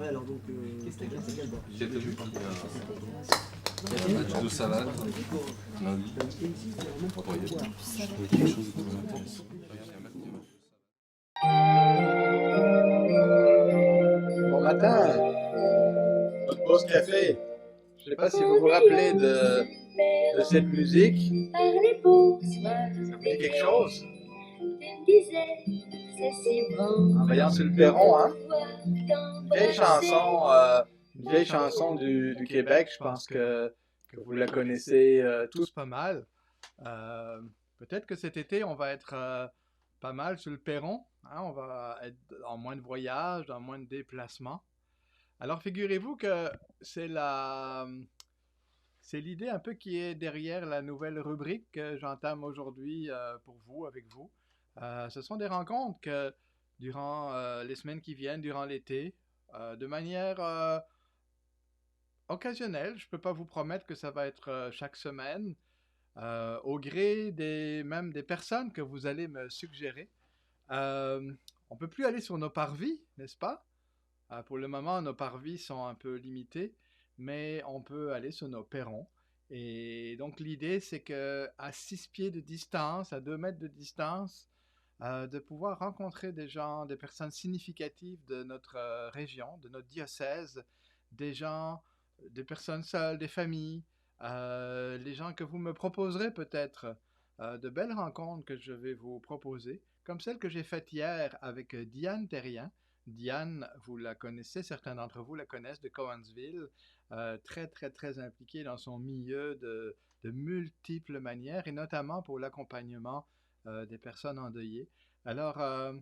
Ouais, alors donc, c'est quel bord? C'était vu comme de salade, lundi. Quelque chose de très intéressant. Bon matin, notre pause café. Je ne sais pas si vous vous rappelez de cette musique. Ça vous dit quelque chose? En voyant sur le perron, hein? Une vieille chanson du Québec, je pense que vous la connaissez tous pas mal. Peut-être que cet été, on va être pas mal sur le perron, hein? On va être en moins de voyages, en moins de déplacements. Alors figurez-vous que c'est c'est l'idée un peu qui est derrière la nouvelle rubrique que j'entame aujourd'hui pour vous, avec vous. Ce sont des rencontres que durant les semaines qui viennent, durant l'été, de manière occasionnelle, je ne peux pas vous promettre que ça va être chaque semaine, au gré même des personnes que vous allez me suggérer. On ne peut plus aller sur nos parvis, n'est-ce pas? Pour le moment, nos parvis sont un peu limités, mais on peut aller sur nos perrons. Et donc l'idée, c'est que à 6 pieds de distance, à 2 mètres de distance, de pouvoir rencontrer des gens, des personnes significatives de notre région, de notre diocèse, des gens, des personnes seules, des familles, les gens que vous me proposerez peut-être, de belles rencontres que je vais vous proposer, comme celle que j'ai faite hier avec Diane Terrien. Diane, vous la connaissez, certains d'entre vous la connaissent de Cowansville, très très très impliquée dans son milieu de multiples manières et notamment pour l'accompagnement des personnes endeuillées. Alors, je ne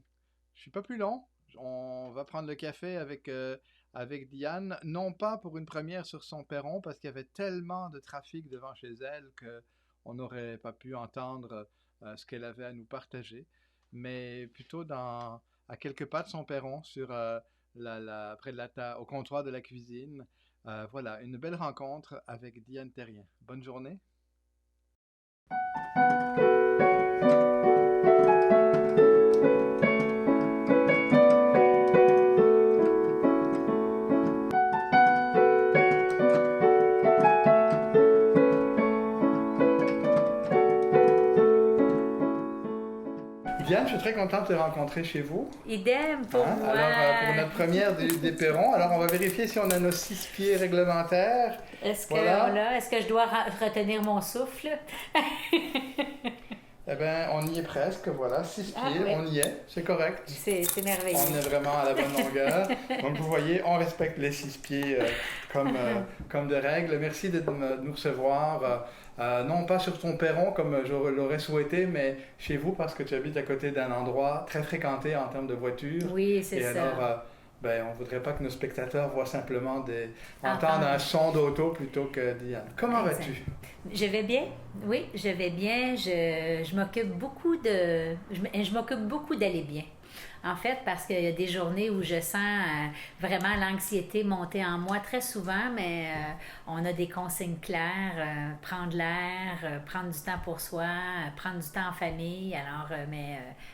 suis pas plus long, on va prendre le café avec Diane, non pas pour une première sur son perron, parce qu'il y avait tellement de trafic devant chez elle qu'on n'aurait pas pu entendre ce qu'elle avait à nous partager, mais plutôt à quelques pas de son perron, près de au comptoir de la cuisine. Voilà, une belle rencontre avec Diane Terrien. Bonne journée. Diane, je suis très contente de te rencontrer chez vous. Idem pour moi. Alors, pour notre première des perrons, alors on va vérifier si on a nos 6 pieds réglementaires. Est-ce que, voilà. est-ce que je dois retenir mon souffle? Eh bien, on y est presque, voilà, 6 pieds, oui. On y est, c'est correct. C'est merveilleux. On est vraiment à la bonne longueur. Donc, vous voyez, on respecte les 6 pieds comme de règle. Merci de nous recevoir, non pas sur ton perron comme je l'aurais souhaité, mais chez vous parce que tu habites à côté d'un endroit très fréquenté en termes de voitures. Oui, c'est ça. Et alors, on ne voudrait pas que nos spectateurs voient simplement entendre un son d'auto plutôt que Diane. Comment vas-tu? Je vais bien, oui, je vais bien. Je m'occupe beaucoup je m'occupe beaucoup d'aller bien. En fait, parce qu'il y a des journées où je sens vraiment l'anxiété monter en moi très souvent, mais on a des consignes claires, prendre l'air, prendre du temps pour soi, prendre du temps en famille. Alors,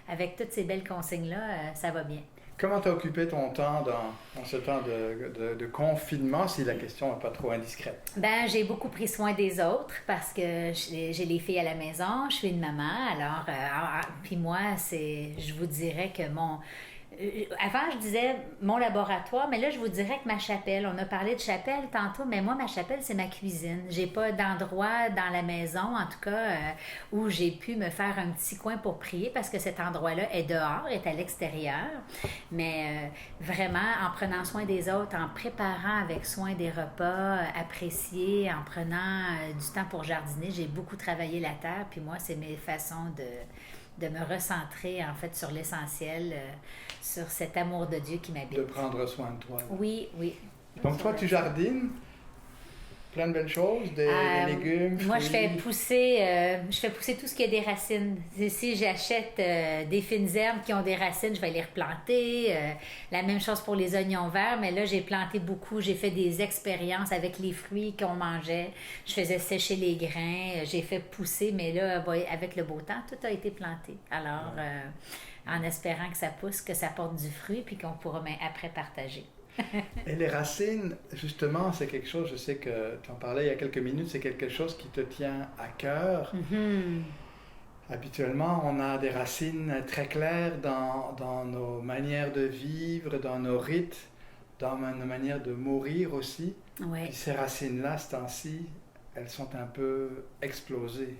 avec toutes ces belles consignes-là, ça va bien. Comment tu as occupé ton temps dans ce temps de confinement, si la question n'est pas trop indiscrète? J'ai beaucoup pris soin des autres parce que j'ai les filles à la maison, je suis une maman, alors, puis moi, je vous dirais que avant, je disais mon laboratoire, mais là, je vous dirais que ma chapelle, on a parlé de chapelle tantôt, mais moi, ma chapelle, c'est ma cuisine. J'ai pas d'endroit dans la maison, en tout cas, où j'ai pu me faire un petit coin pour prier parce que cet endroit-là est dehors, est à l'extérieur. Mais vraiment, en prenant soin des autres, en préparant avec soin des repas appréciés, en prenant du temps pour jardiner, j'ai beaucoup travaillé la terre, puis moi, c'est mes façons de me recentrer en fait sur l'essentiel, sur cet amour de Dieu qui m'habite. De prendre soin de toi. Oui, oui. Donc toi, tu jardines plein de belles choses, des légumes, moi, fruits. je fais pousser tout ce qui a des racines. Si j'achète des fines herbes qui ont des racines, je vais les replanter. La même chose pour les oignons verts, mais là, j'ai planté beaucoup. J'ai fait des expériences avec les fruits qu'on mangeait. Je faisais sécher les grains. J'ai fait pousser, mais là, avec le beau temps, tout a été planté. Alors, en espérant que ça pousse, que ça porte du fruit, puis qu'on pourra après partager. Et les racines, justement, c'est quelque chose, je sais que tu en parlais il y a quelques minutes, c'est quelque chose qui te tient à cœur. Mhm. Habituellement, on a des racines très claires dans nos manières de vivre, dans nos rites, dans nos manières de mourir aussi. Ouais. Puis ces racines-là, ce temps-ci, elles sont un peu explosées.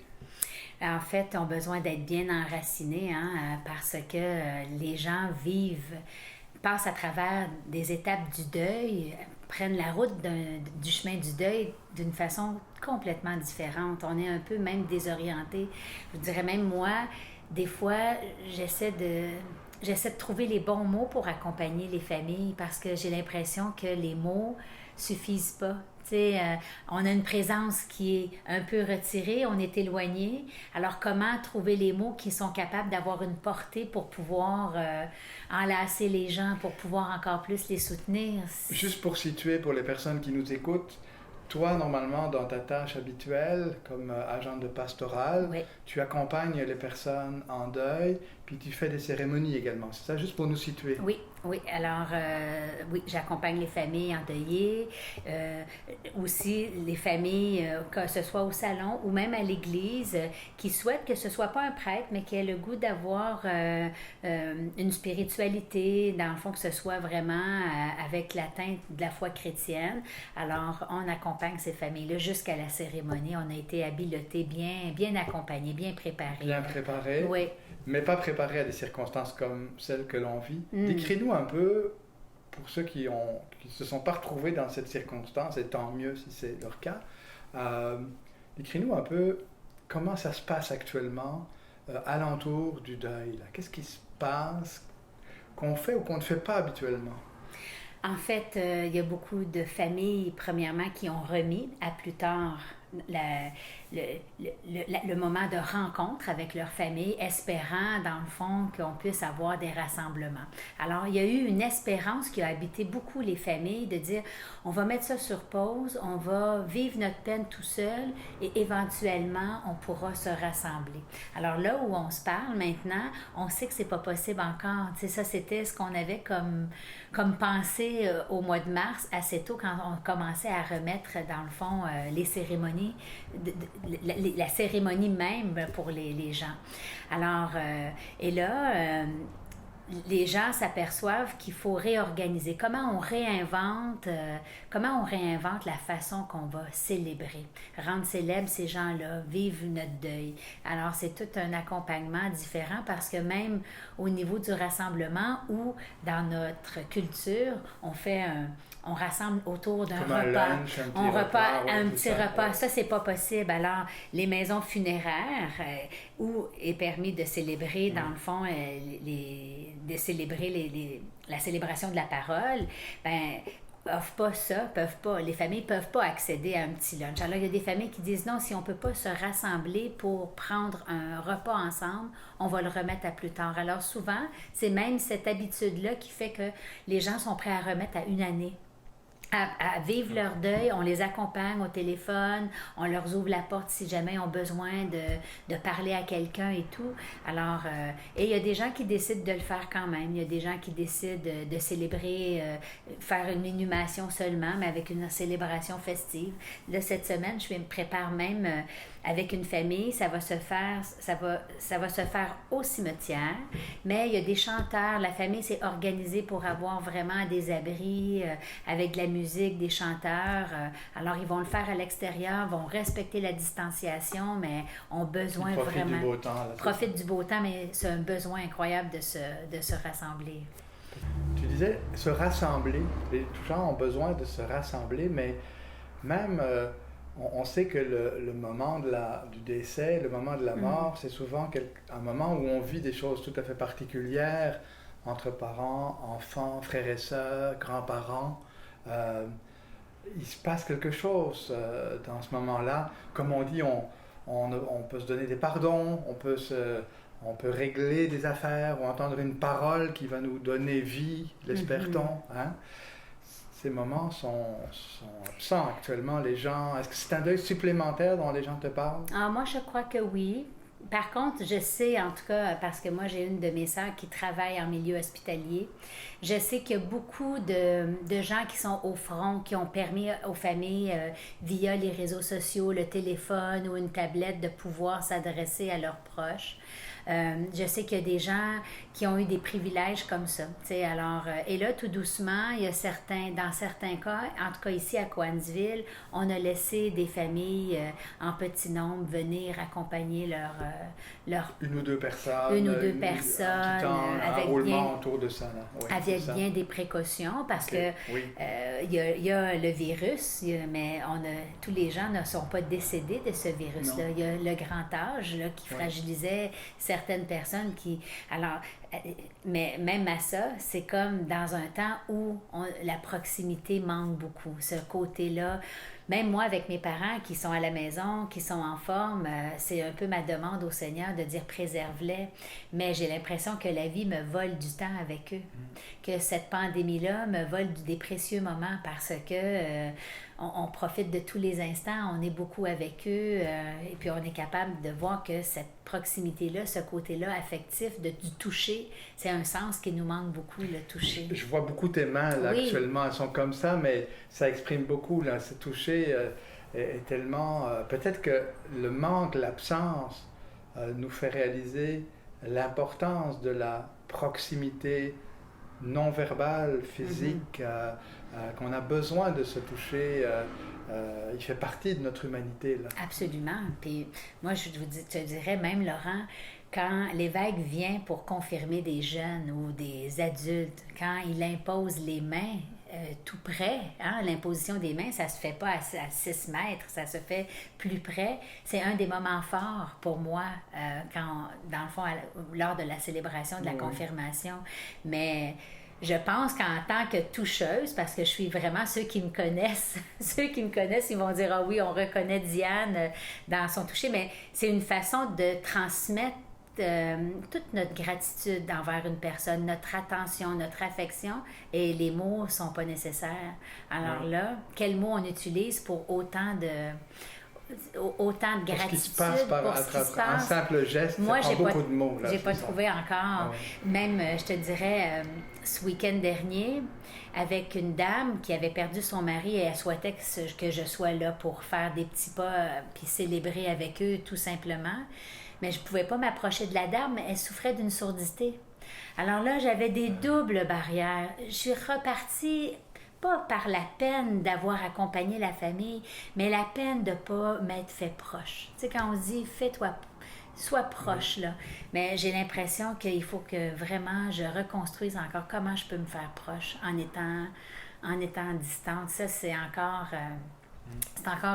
En fait, ont besoin d'être bien enracinés, hein, parce que les gens passent à travers des étapes du deuil, prennent la route du chemin du deuil d'une façon complètement différente. On est un peu même désorienté. Je dirais même moi, des fois, j'essaie de trouver les bons mots pour accompagner les familles parce que j'ai l'impression que les mots suffisent pas. Tu sais, on a une présence qui est un peu retirée, on est éloigné. Alors, comment trouver les mots qui sont capables d'avoir une portée pour pouvoir enlacer les gens, pour pouvoir encore plus les soutenir? Juste pour situer pour les personnes qui nous écoutent, toi, normalement, dans ta tâche habituelle, comme agent de pastoral, Oui. tu accompagnes les personnes en deuil, puis tu fais des cérémonies également. C'est ça, juste pour nous situer. Oui, oui. Alors, oui, j'accompagne les familles endeuillées, aussi les familles, que ce soit au salon ou même à l'église, qui souhaitent que ce soit pas un prêtre, mais qui aient le goût d'avoir une spiritualité, dans le fond, que ce soit vraiment avec la teinte de la foi chrétienne. Alors, on accompagne ces familles-là jusqu'à la cérémonie. On a été habiletés, bien accompagnés, bien préparés. Bien préparé, Oui. mais pas préparé à des circonstances comme celles que l'on vit. Décris-nous un peu, pour ceux qui se sont pas retrouvés dans cette circonstance, et tant mieux si c'est leur cas, décris-nous un peu comment ça se passe actuellement alentour du deuil. Là. Qu'est-ce qui se passe qu'on fait ou qu'on ne fait pas habituellement? En fait, il y a beaucoup de familles, premièrement, qui ont remis à plus tard le moment de rencontre avec leur famille, espérant, dans le fond, qu'on puisse avoir des rassemblements. Alors, il y a eu une espérance qui a habité beaucoup les familles de dire, on va mettre ça sur pause, on va vivre notre peine tout seul et éventuellement, on pourra se rassembler. Alors là où on se parle maintenant, on sait que c'est pas possible encore. Tu sais, ça, c'était ce qu'on avait comme pensée au mois de mars, assez tôt, quand on commençait à remettre, dans le fond, les cérémonies, la cérémonie même pour les gens. Alors, et là, les gens s'aperçoivent qu'il faut réorganiser. Comment on réinvente la façon qu'on va célébrer, rendre célèbres ces gens-là, vivre notre deuil. Alors, c'est tout un accompagnement différent parce que même au niveau du rassemblement ou dans notre culture, on rassemble autour d'un Comme repas. un lunch, Un petit repas. Ouais. Ça, c'est pas possible. Alors, les maisons funéraires, où est permis de célébrer, dans le fond, de célébrer la célébration de la parole, ben offrent pas ça, les familles peuvent pas accéder à un petit lunch. Alors, il y a des familles qui disent non, si on peut pas se rassembler pour prendre un repas ensemble, on va le remettre à plus tard. Alors, souvent, c'est même cette habitude-là qui fait que les gens sont prêts à remettre à une année. À vivre leur deuil, on les accompagne au téléphone, on leur ouvre la porte si jamais ils ont besoin de parler à quelqu'un et tout. Alors, et il y a des gens qui décident de le faire quand même. Il y a des gens qui décident de célébrer, faire une inhumation seulement, mais avec une célébration festive. Là, cette semaine, je me prépare même avec une famille, ça va se faire au cimetière, mais il y a des chanteurs, la famille s'est organisée pour avoir vraiment des abris avec de la musique, des chanteurs. Alors, ils vont le faire à l'extérieur, vont respecter la distanciation, mais ont besoin vraiment... Du beau temps. Là, profite du beau temps, mais c'est un besoin incroyable de se rassembler. Tu disais se rassembler. Les gens ont besoin de se rassembler, mais même... on sait que le moment du décès, le moment de la mort, c'est souvent un moment où on vit des choses tout à fait particulières entre parents, enfants, frères et sœurs, grands-parents. Il se passe quelque chose dans ce moment-là. Comme on dit, on peut se donner des pardons, on peut régler des affaires ou entendre une parole qui va nous donner vie, l'espère-t-on. Hein? Ces moments sont absents actuellement, les gens. Est-ce que c'est un deuil supplémentaire dont les gens te parlent? Ah, moi, je crois que oui. Par contre, je sais, en tout cas, parce que moi, j'ai une de mes sœurs qui travaille en milieu hospitalier, je sais qu'il y a beaucoup de gens qui sont au front, qui ont permis aux familles, via les réseaux sociaux, le téléphone ou une tablette, de pouvoir s'adresser à leurs proches. Je sais qu'il y a des gens qui ont eu des privilèges comme ça. Alors, et là, tout doucement, il y a dans certains cas, en tout cas ici à Coansville, on a laissé des familles en petit nombre venir accompagner leur Une ou deux personnes. Une ou deux un personnes, petit temps, un avec roulement autour de ça. Là. Oui, avec c'est ça. bien des précautions, parce Ok, que oui. il y a le virus, mais tous les gens ne sont pas décédés de ce virus-là. Non. Il y a le grand âge là, qui Oui. fragilisait certaines personnes qui... Alors, mais même à ça, c'est comme dans un temps où la proximité manque beaucoup. Ce côté-là, même moi avec mes parents qui sont à la maison, qui sont en forme, c'est un peu ma demande au Seigneur de dire préserve-les. Mais j'ai l'impression que la vie me vole du temps avec eux. Que cette pandémie-là me vole des précieux moments parce que on profite de tous les instants, on est beaucoup avec eux et puis on est capable de voir que cette proximité-là, ce côté-là affectif du toucher, c'est un sens qui nous manque beaucoup, le toucher. Je vois beaucoup tes mains là, Oui. actuellement, elles sont comme ça, mais ça exprime beaucoup. Là, ce toucher est tellement... peut-être que le manque, l'absence nous fait réaliser l'importance de la proximité non verbale, physique, qu'on a besoin de se toucher. Il fait partie de notre humanité. Là. Absolument. Puis moi, te dirais même, Laurent, quand l'évêque vient pour confirmer des jeunes ou des adultes, quand il impose les mains tout près, hein, l'imposition des mains, ça se fait pas à 6 mètres, ça se fait plus près. C'est un des moments forts pour moi, quand, dans le fond, lors de la célébration de la confirmation. Mais je pense qu'en tant que toucheuse, parce que je suis vraiment ceux qui me connaissent, ils vont dire, ah oui, on reconnaît Diane dans son toucher, mais c'est une façon de transmettre toute notre gratitude envers une personne, notre attention, notre affection, et les mots ne sont pas nécessaires. Alors là, quels mots on utilise pour autant de gratitude, Pour ce qui se passe pour ce qui se un passe. simple geste, Moi, ça j'ai prend pas, beaucoup de mots. Là, j'ai pas c'est ça. trouvé encore. Même, je te dirais, ce week-end dernier, avec une dame qui avait perdu son mari et elle souhaitait que je sois là pour faire des petits pas puis célébrer avec eux, tout simplement. Mais je pouvais pas m'approcher de la dame, elle souffrait d'une surdité. Alors là, j'avais des doubles barrières. Je suis repartie, pas par la peine d'avoir accompagné la famille, mais la peine de ne pas m'être fait proche. Tu sais, quand on dit « fais-toi, sois proche », là. Mais j'ai l'impression qu'il faut que vraiment je reconstruise encore comment je peux me faire proche en étant distante. Ça, c'est encore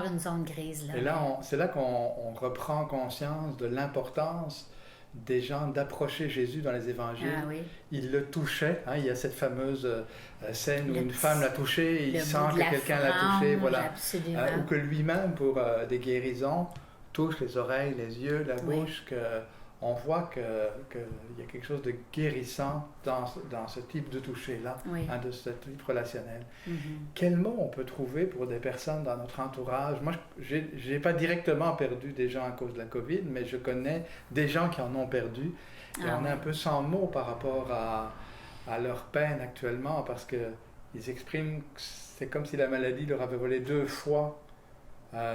une zone grise, là. Et là, c'est là qu'on reprend conscience de l'importance des gens d'approcher Jésus dans les évangiles. Ah oui. Il le touchait. Hein, il y a cette fameuse scène où une femme l'a touché, et il le sent bout de que la quelqu'un l'a touché, frange, voilà. absolument. Ou que lui-même, pour des guérisons, touche les oreilles, les yeux, la Oui. bouche, on voit qu'il y a quelque chose de guérissant dans ce type de toucher-là, Oui. hein, de ce type relationnel. Mhm. Quels mots on peut trouver pour des personnes dans notre entourage? Moi, je n'ai pas directement perdu des gens à cause de la COVID, mais je connais des gens qui en ont perdu. Et Ah on est oui. un peu sans mots par rapport à leur peine actuellement, parce qu'ils expriment que c'est comme si la maladie leur avait volé 2 fois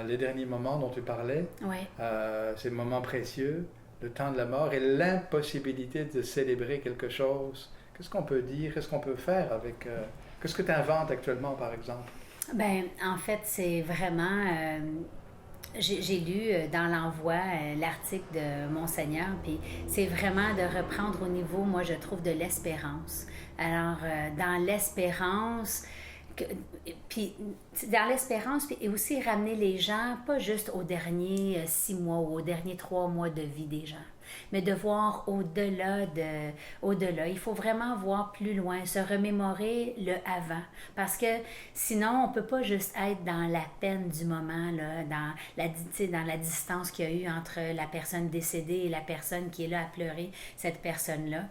les derniers moments dont tu parlais, Oui. ces moments précieux, le temps de la mort et l'impossibilité de célébrer quelque chose. Qu'est-ce qu'on peut dire? Qu'est-ce qu'on peut faire avec... qu'est-ce que tu inventes actuellement, par exemple? Ben, en fait, c'est vraiment... j'ai lu dans l'envoi l'article de Monseigneur, puis c'est vraiment de reprendre au niveau, moi, je trouve, de l'espérance. Alors, dans l'espérance... Puis et aussi ramener les gens, pas juste aux derniers 6 mois ou aux derniers 3 mois de vie des gens, mais de voir au-delà. Il faut vraiment voir plus loin, se remémorer le avant. Parce que sinon, on ne peut pas juste être dans la peine du moment, là, dans la distance qu'il y a eu entre la personne décédée et la personne qui est là à pleurer, cette personne-là.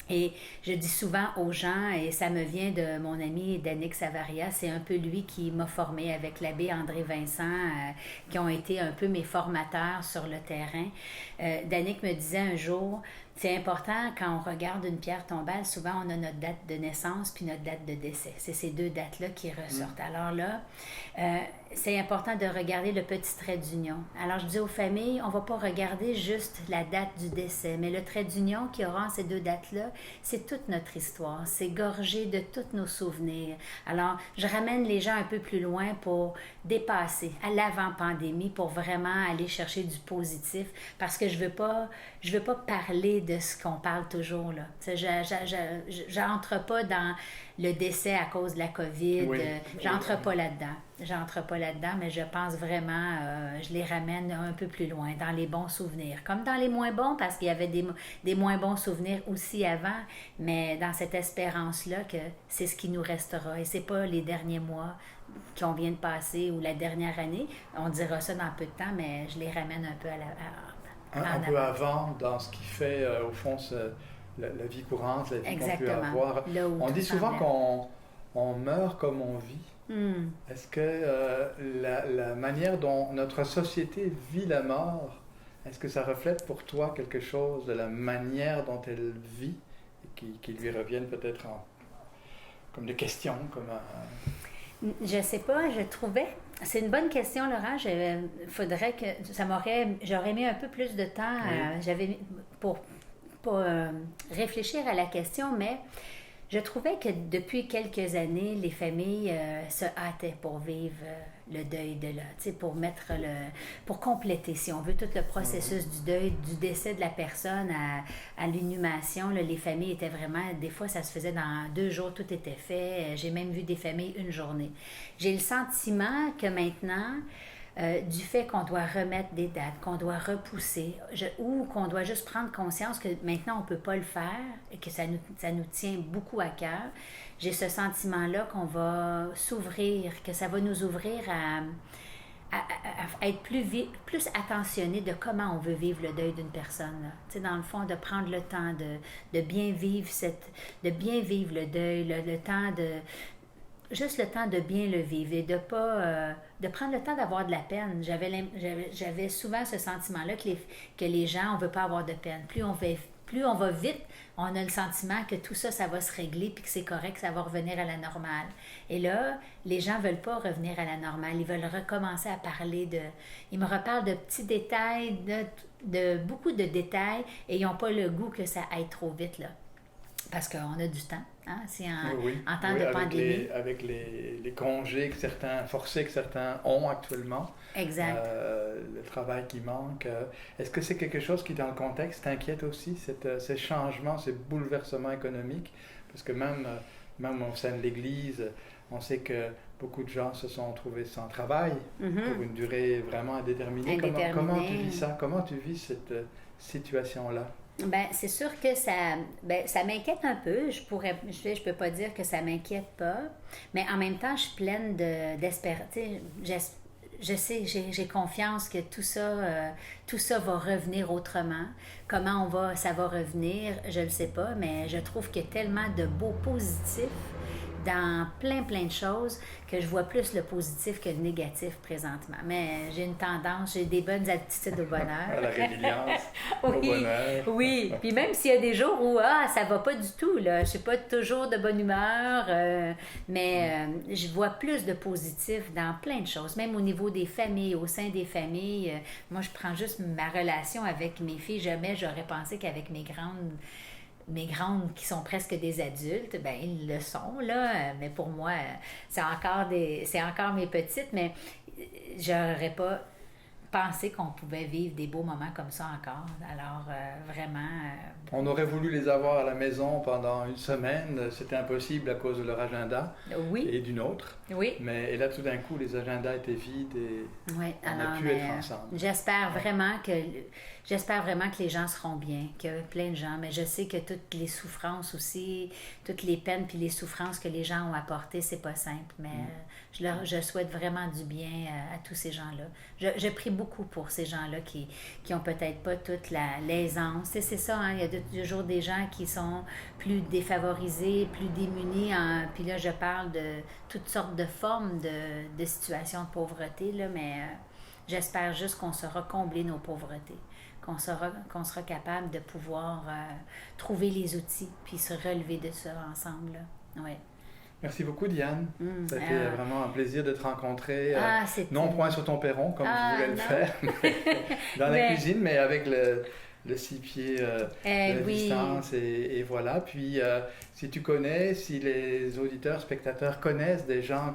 Et je dis souvent aux gens, et ça me vient de mon ami Danick Savaria, c'est un peu lui qui m'a formée avec l'abbé André Vincent, qui ont été un peu mes formateurs sur le terrain. Danick me disait un jour, c'est important quand on regarde une pierre tombale, souvent on a notre date de naissance puis notre date de décès. C'est ces deux dates-là qui ressortent. Alors là, c'est important de regarder le petit trait d'union. Alors je dis aux familles, on ne va pas regarder juste la date du décès, mais le trait d'union qui aura ces deux dates-là, c'est toute notre histoire. C'est gorgé de tous nos souvenirs. Alors je ramène les gens un peu plus loin pour dépasser à l'avant-pandémie, pour vraiment aller chercher du positif, parce que je veux pas parler de ce qu'on parle toujours, là. Je n'entre pas dans le décès à cause de la COVID. Oui. J'entre pas là-dedans. J'entre pas là-dedans, mais je pense vraiment, je les ramène un peu plus loin, dans les bons souvenirs. Comme dans les moins bons, parce qu'il y avait des moins bons souvenirs aussi avant, mais dans cette espérance-là que c'est ce qui nous restera. Et c'est pas les derniers mois qu'on vient de passer ou la dernière année. On dira ça dans peu de temps, mais je les ramène un peu un peu avant, dans ce qui fait, au fond, la vie courante, la vie qu'on peut avoir. On dit souvent qu'on meurt comme on vit. Est-ce que la manière dont notre société vit la mort, est-ce que ça reflète pour toi quelque chose de la manière dont elle vit et qui lui reviennent peut-être comme des questions, comme Je sais pas, je trouvais... C'est une bonne question, Laurent. Faudrait que... J'aurais mis un peu plus de temps pour réfléchir à la question, mais je trouvais que depuis quelques années, les familles se hâtaient pour vivre le deuil de là, pour compléter, si on veut, tout le processus du deuil, du décès de la personne à l'inhumation. Là, les familles étaient vraiment, des fois, ça se faisait dans 2 jours, tout était fait. J'ai même vu des familles 1 journée. J'ai le sentiment que maintenant, du fait qu'on doit remettre des dates, qu'on doit repousser, ou qu'on doit juste prendre conscience que maintenant on ne peut pas le faire et que ça nous tient beaucoup à cœur, j'ai ce sentiment-là qu'on va s'ouvrir, que ça va nous ouvrir à être plus attentionné de comment on veut vivre le deuil d'une personne. Tu sais, dans le fond, de prendre le temps de bien vivre le deuil, le temps de... Juste le temps de bien le vivre et de pas de prendre le temps d'avoir de la peine. J'avais souvent ce sentiment-là que les gens, on veut pas avoir de peine. Plus on va vite, on a le sentiment que tout ça, ça va se régler puis que c'est correct, ça va revenir à la normale. Et là, les gens veulent pas revenir à la normale. Ils veulent recommencer à parler de... Ils me reparlent de petits détails, de beaucoup de détails, et ils n'ont pas le goût que ça aille trop vite, là. Parce qu'on a du temps, hein? C'est en temps de pandémie. Avec les congés forcés que certains ont actuellement. Exact. Le travail qui manque. Est-ce que c'est quelque chose qui, dans le contexte, t'inquiète aussi, ces changements, ces bouleversements économiques? Parce que même au sein de l'Église, on sait que beaucoup de gens se sont trouvés sans travail pour une durée vraiment indéterminée. Comment tu vis ça? Comment tu vis cette situation-là? Ben, c'est sûr que ça m'inquiète un peu. Je peux pas dire que ça m'inquiète pas, mais en même temps, je suis pleine d'espérance. Je sais, j'ai confiance que tout ça va revenir autrement. Comment ça va revenir, je ne sais pas, mais je trouve qu'il y a tellement de beaux positifs dans plein de choses que je vois plus le positif que le négatif présentement. Mais j'ai des bonnes attitudes au bonheur. À la résilience, oui, au bonheur. Oui, puis même s'il y a des jours où ça va pas du tout, là, je suis pas toujours de bonne humeur, mais je vois plus de positif dans plein de choses, même au niveau des familles, au sein des familles. Moi, je prends juste ma relation avec mes filles. Jamais j'aurais pensé qu'avec mes grandes qui sont presque des adultes, ben ils le sont, là, mais pour moi, c'est encore mes petites, mais j'aurais pas pensé qu'on pouvait vivre des beaux moments comme ça encore. Alors, vraiment... On aurait voulu les avoir à la maison pendant 1 semaine, c'était impossible à cause de leur agenda et d'une autre. Oui. Et là, tout d'un coup, les agendas étaient vides et on a pu être ensemble. J'espère vraiment que les gens seront bien, que plein de gens, mais je sais que toutes les souffrances aussi, toutes les peines puis les souffrances que les gens ont apportées, c'est pas simple, mais je souhaite vraiment du bien à tous ces gens-là. Je prie beaucoup pour ces gens-là qui ont peut-être pas toute l'aisance. C'est ça, hein, il y a toujours des gens qui sont plus défavorisés, plus démunis. Puis là, je parle de toutes sortes de formes de situations de pauvreté, là, mais j'espère juste qu'on saura combler nos pauvretés, qu'on sera capable de pouvoir trouver les outils, puis se relever de ça ensemble. Là. Ouais. Merci beaucoup, Diane. Ça a été vraiment un plaisir de te rencontrer. Non point sur ton perron, comme je voulais le faire, dans la cuisine, mais avec le 6 pieds de distance. Et voilà. Puis, si tu connais, si les auditeurs, spectateurs connaissent des gens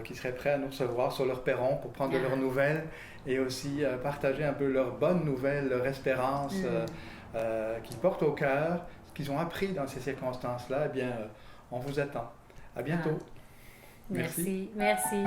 qui seraient prêts à nous recevoir sur leur perron pour prendre de leurs nouvelles et aussi partager un peu leurs bonnes nouvelles, leur espérance qu'ils portent au cœur, ce qu'ils ont appris dans ces circonstances-là, eh bien, on vous attend. À bientôt. Merci. Merci.